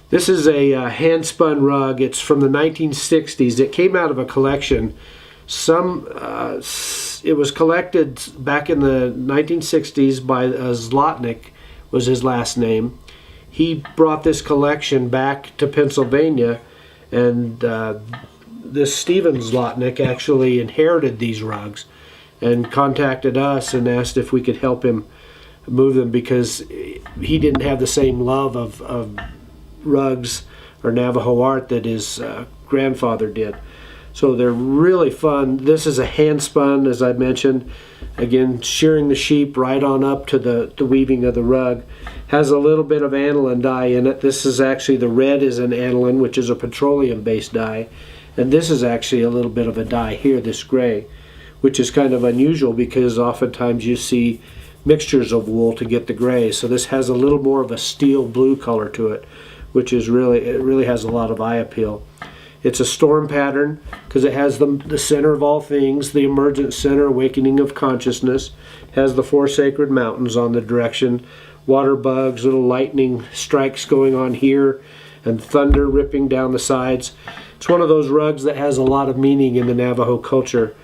This is a hand-spun rug. It's from the 1960s. It came out of a collection. It was collected back in the 1960s by Zlotnick, was his last name. He brought this collection back to Pennsylvania, and this Stephen Zlotnick actually inherited these rugs and contacted us and asked if we could help him move them, because he didn't have the same love of rugs or Navajo art that his grandfather did. So they're really fun. This is a hand spun, as I mentioned. Again, shearing the sheep right on up to the weaving of the rug. Has a little bit of aniline dye in it. This is actually, the red is an aniline, which is a petroleum-based dye. And this is actually a little bit of a dye here, this gray, which is kind of unusual because oftentimes you see mixtures of wool to get the gray. So this has a little more of a steel blue color to it, which is it really has a lot of eye appeal. It's a storm pattern because it has the center of all things, the emergent center, awakening of consciousness. Has the four sacred mountains on the direction, water bugs, little lightning strikes going on here, and thunder ripping down the sides. It's one of those rugs that has a lot of meaning in the Navajo culture.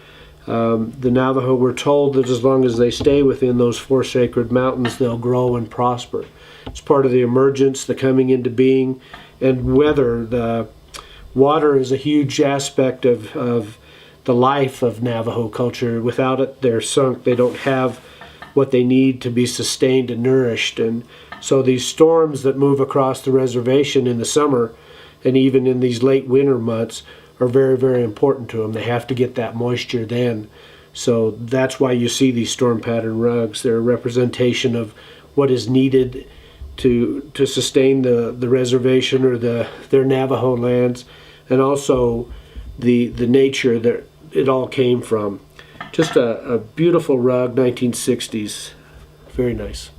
The Navajo were told that as long as they stay within those four sacred mountains, they'll grow and prosper. It's part of the emergence, the coming into being, and weather. The water is a huge aspect of the life of Navajo culture. Without it, they're sunk. They don't have what they need to be sustained and nourished. And so these storms that move across the reservation in the summer and even in these late winter months are very, very important to them. They have to get that moisture then. So that's why you see these storm pattern rugs. They're a representation of what is needed to sustain the reservation or their Navajo lands, and also the nature that it all came from. Just a beautiful rug, 1960s. Very nice.